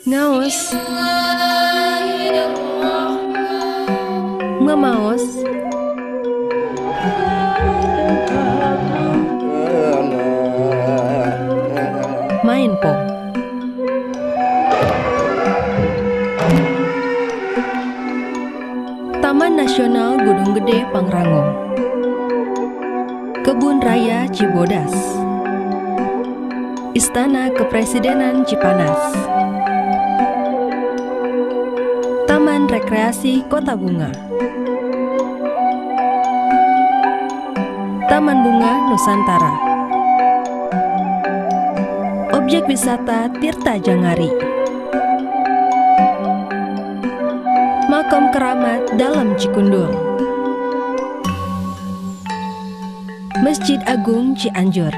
Ngaos, memaos, main po. Taman Nasional Gunung Gede Pangrango, Kebun Raya Cibodas, Istana Kepresidenan Cipanas, Taman Rekreasi Kota Bunga, Taman Bunga Nusantara, Objek Wisata Tirta Jangari, Makam Keramat Dalam Cikundul, Masjid Agung Cianjur,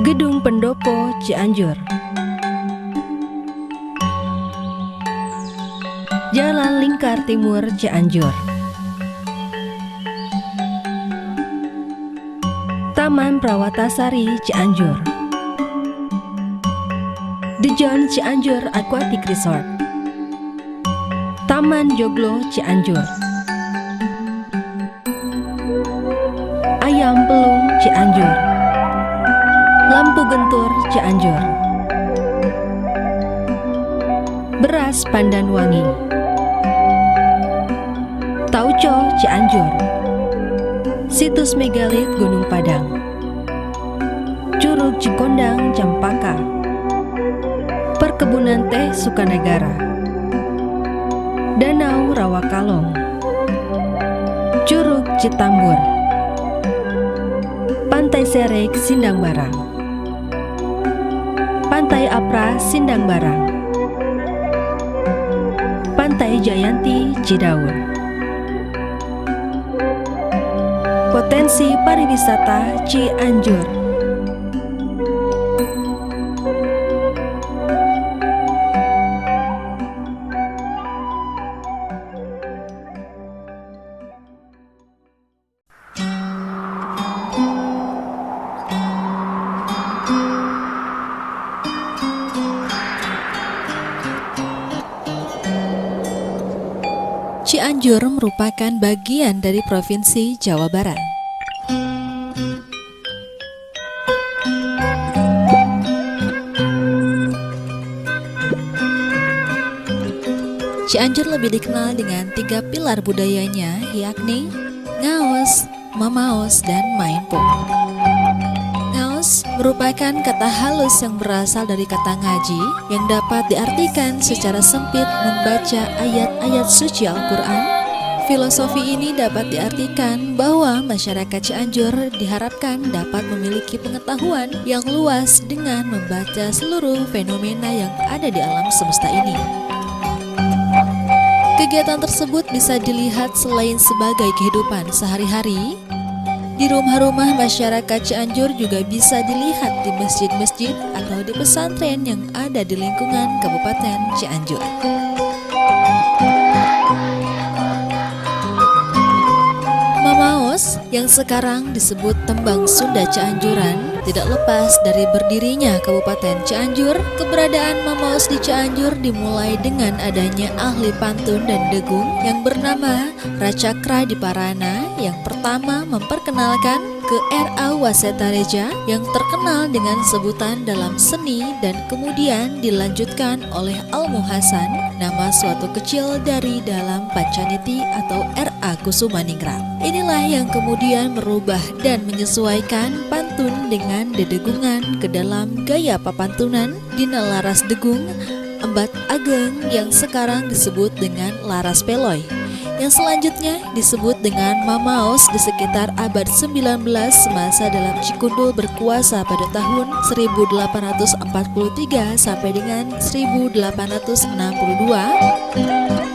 Gedung Pendopo Cianjur, Jalan Lingkar Timur Cianjur, Taman Prawatasari Cianjur, The John Cianjur Aquatic Resort, Taman Joglo Cianjur, Ayam Pelung Cianjur, Lampu Gentur Cianjur, Beras Pandan Wangi, Tauco Cianjur, Situs Megalit Gunung Padang, Curug Cikondang Cempaka, Perkebunan Teh Sukanegara, Danau Rawakalong, Curug Citambur, Pantai Serek Sindang Barang, Pantai Apra Sindang Barang, Pantai Jayanti Cidaun. Potensi pariwisata Cianjur. Cianjur merupakan bagian dari Provinsi Jawa Barat. Cianjur lebih dikenal dengan 3 pilar budayanya, yakni ngaos, mamaos, dan mainpo. Ngaos merupakan kata halus yang berasal dari kata ngaji yang dapat diartikan secara sempit membaca ayat-ayat suci Al-Quran. Filosofi ini dapat diartikan bahwa masyarakat Cianjur diharapkan dapat memiliki pengetahuan yang luas dengan membaca seluruh fenomena yang ada di alam semesta ini. Kegiatan tersebut bisa dilihat selain sebagai kehidupan sehari-hari, di rumah-rumah masyarakat Cianjur juga bisa dilihat di masjid-masjid atau di pesantren yang ada di lingkungan Kabupaten Cianjur. Mamaos yang sekarang disebut Tembang Sunda Cianjuran tidak lepas dari berdirinya Kabupaten Cianjur. Keberadaan Mamaos di Cianjur dimulai dengan adanya ahli pantun dan degung yang bernama Racakra Diparana yang pertama memperkenalkan ke R.A. Wasetareja yang terkenal dengan sebutan dalam seni dan kemudian dilanjutkan oleh Al-Muhasan, nama suatu kecil dari dalam Pancaniti atau R.A. Kusumaningrat. Inilah yang kemudian merubah dan menyesuaikan pantun dengan dedegungan ke dalam gaya papantunan dina laras degung Embat Ageng yang sekarang disebut dengan laras peloy, yang selanjutnya disebut dengan Mamaos di sekitar abad 19 semasa dalam Cikundul berkuasa pada tahun 1843 sampai dengan 1862.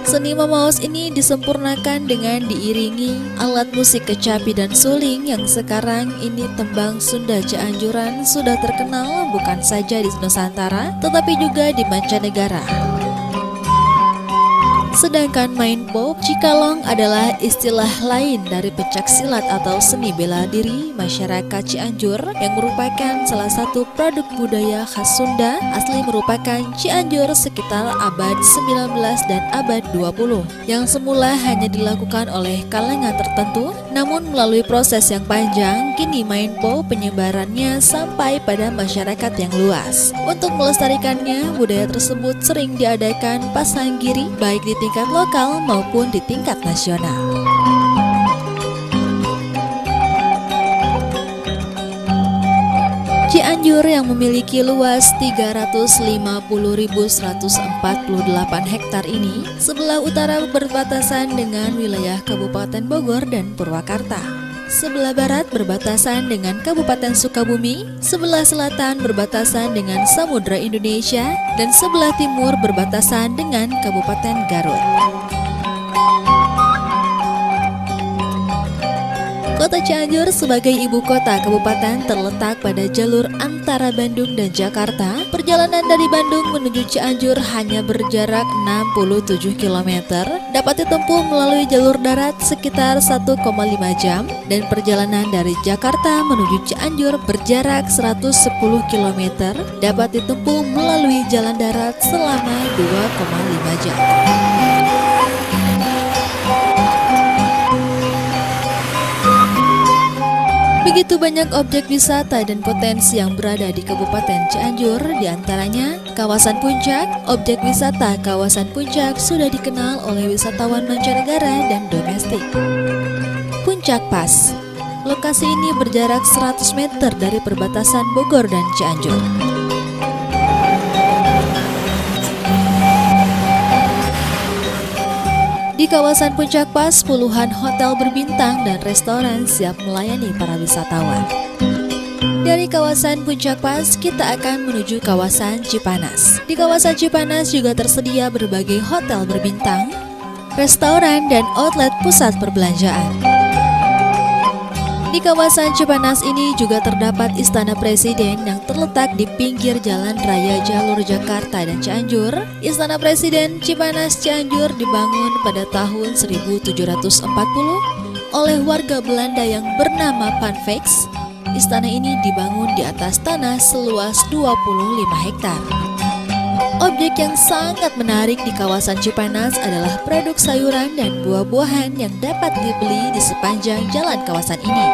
Seni Mamaos ini disempurnakan dengan diiringi alat musik kecapi dan suling yang sekarang ini tembang Sunda Cianjuran sudah terkenal bukan saja di Nusantara tetapi juga di mancanegara. Sedangkan Mainpo Cikalong adalah istilah lain dari pencak silat atau seni bela diri masyarakat Cianjur yang merupakan salah satu produk budaya khas Sunda asli merupakan Cianjur sekitar abad 19 dan abad 20 yang semula hanya dilakukan oleh kalangan tertentu, namun melalui proses yang panjang kini Mainpo penyebarannya sampai pada masyarakat yang luas. Untuk melestarikannya, budaya tersebut sering diadakan pasanggiri baik di tingkat lokal maupun di tingkat nasional. Cianjur yang memiliki luas 350.148 hektar ini sebelah utara berbatasan dengan wilayah Kabupaten Bogor dan Purwakarta. Sebelah barat berbatasan dengan Kabupaten Sukabumi, sebelah selatan berbatasan dengan Samudra Indonesia, dan sebelah timur berbatasan dengan Kabupaten Garut. Kota Cianjur sebagai ibu kota kabupaten terletak pada jalur antara Bandung dan Jakarta. Perjalanan dari Bandung menuju Cianjur hanya berjarak 67 km, dapat ditempuh melalui jalur darat sekitar 1,5 jam, dan perjalanan dari Jakarta menuju Cianjur berjarak 110 km, dapat ditempuh melalui jalan darat selama 2,5 jam. Begitu banyak objek wisata dan potensi yang berada di Kabupaten Cianjur, diantaranya kawasan Puncak. Objek wisata kawasan Puncak sudah dikenal oleh wisatawan mancanegara dan domestik. Puncak Pass, lokasi ini berjarak 100 meter dari perbatasan Bogor dan Cianjur. Di kawasan Puncak Pass, puluhan hotel berbintang dan restoran siap melayani para wisatawan. Dari kawasan Puncak Pass, kita akan menuju kawasan Cipanas. Di kawasan Cipanas juga tersedia berbagai hotel berbintang, restoran, dan outlet pusat perbelanjaan. Di kawasan Cipanas ini juga terdapat Istana Presiden yang terletak di pinggir jalan raya jalur Jakarta dan Cianjur. Istana Presiden Cipanas Cianjur dibangun pada tahun 1740 oleh warga Belanda yang bernama Panfex. Istana ini dibangun di atas tanah seluas 25 hektar. Objek yang sangat menarik di kawasan Cipanas adalah produk sayuran dan buah-buahan yang dapat dibeli di sepanjang jalan kawasan ini.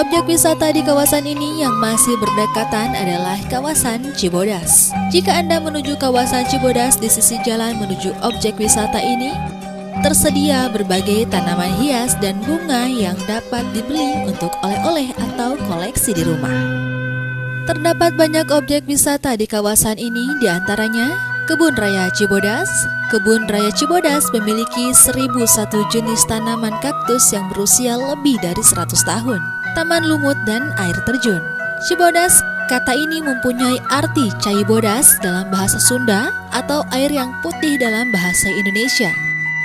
Objek wisata di kawasan ini yang masih berdekatan adalah kawasan Cibodas. Jika Anda menuju kawasan Cibodas, di sisi jalan menuju objek wisata ini tersedia berbagai tanaman hias dan bunga yang dapat dibeli untuk oleh-oleh atau koleksi di rumah. Terdapat banyak objek wisata di kawasan ini, diantaranya Kebun Raya Cibodas. Kebun Raya Cibodas memiliki 1001 jenis tanaman kaktus yang berusia lebih dari 100 tahun. Taman lumut dan air terjun. Cibodas, kata ini mempunyai arti cai bodas dalam bahasa Sunda atau air yang putih dalam bahasa Indonesia.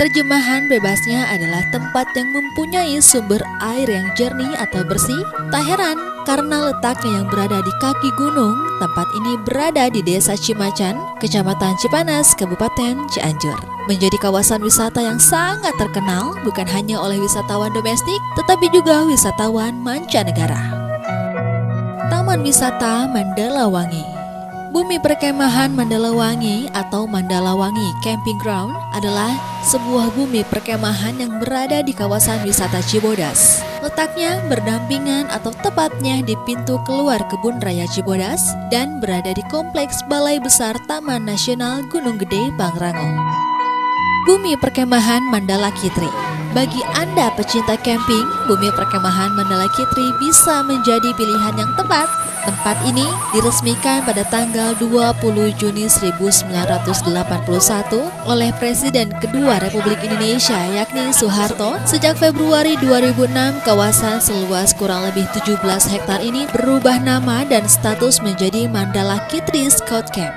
Terjemahan bebasnya adalah tempat yang mempunyai sumber air yang jernih atau bersih. Tak heran karena letaknya yang berada di kaki gunung, tempat ini berada di Desa Cimacan, Kecamatan Cipanas, Kabupaten Cianjur. Menjadi kawasan wisata yang sangat terkenal bukan hanya oleh wisatawan domestik, tetapi juga wisatawan mancanegara. Taman Wisata Mandalawangi. Bumi Perkemahan Mandalawangi atau Mandalawangi Camping Ground adalah sebuah bumi perkemahan yang berada di kawasan wisata Cibodas. Letaknya berdampingan atau tepatnya di pintu keluar Kebun Raya Cibodas dan berada di kompleks Balai Besar Taman Nasional Gunung Gede, Pangrango. Bumi Perkemahan Mandala Kitri. Bagi Anda pecinta camping, Bumi Perkemahan Mandala Kitri bisa menjadi pilihan yang tepat. Tempat ini diresmikan pada tanggal 20 Juni 1981 oleh Presiden kedua Republik Indonesia yakni Soeharto. Sejak Februari 2006, kawasan seluas kurang lebih 17 hektar ini berubah nama dan status menjadi Mandala Kitri Scout Camp.